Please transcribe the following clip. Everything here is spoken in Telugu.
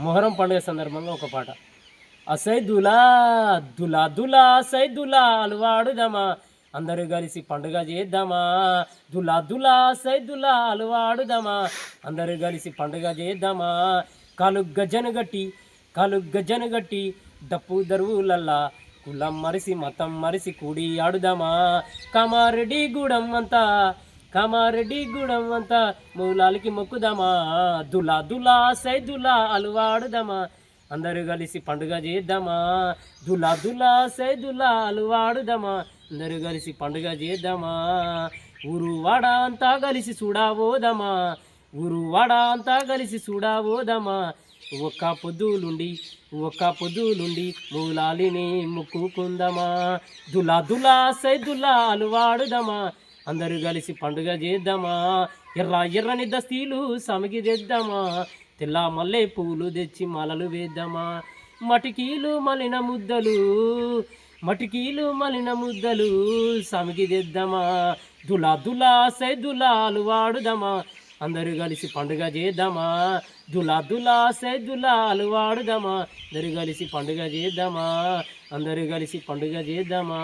మొహరం పండుగ సందర్భంగా ఒక పాట. అసైదులా దులా దులా సైదులా అలవాడుదమా, అందరూ కలిసి పండుగ చేద్దామా. దులా దులా సైదులా అలవాడుదమా, అందరూ కలిసి పండుగ చేద్దామా. కాలుగ్గజను గట్టి డప్పు దరువులల్లా, కులం మరిసి మతం మరిసి కూడి ఆడుదామా. కామారెడ్డి గూడెం అంతా మూలాలికి మొక్కుదామా. దులా దులా సైదులా అలవాడుదామా, అందరూ కలిసి పండుగ చేద్దామా. దులా దులా సైదులా అలవాడుదామా, అందరూ కలిసి పండుగ చేద్దామా. ఊరు వాడ అంతా కలిసి చూడబోదామా, ఊరు వాడ అంతా కలిసి చూడబోదామా. ఒక్క పొద్దులుండి మూలాలిని మొక్కుకుందామా. దులా దులా సైదులా అలవాడుదామా, అందరూ కలిసి పండుగ చేద్దామా. ఎర్రని దస్తీలు సమికి తెద్దామా, తెల్ల మల్లె పూలు తెచ్చి మాలలు వేద్దామా. మటికీలు మలిన ముద్దలు సమికి తెద్దామా. దులా దులా సైదులా అలవాడుదామా, అందరూ కలిసి పండుగ చేద్దామా. దులా దులా సైదులా అలవాడుదామా, అందరూ కలిసి పండుగ చేద్దామా. అందరూ కలిసి పండుగ చేద్దామా.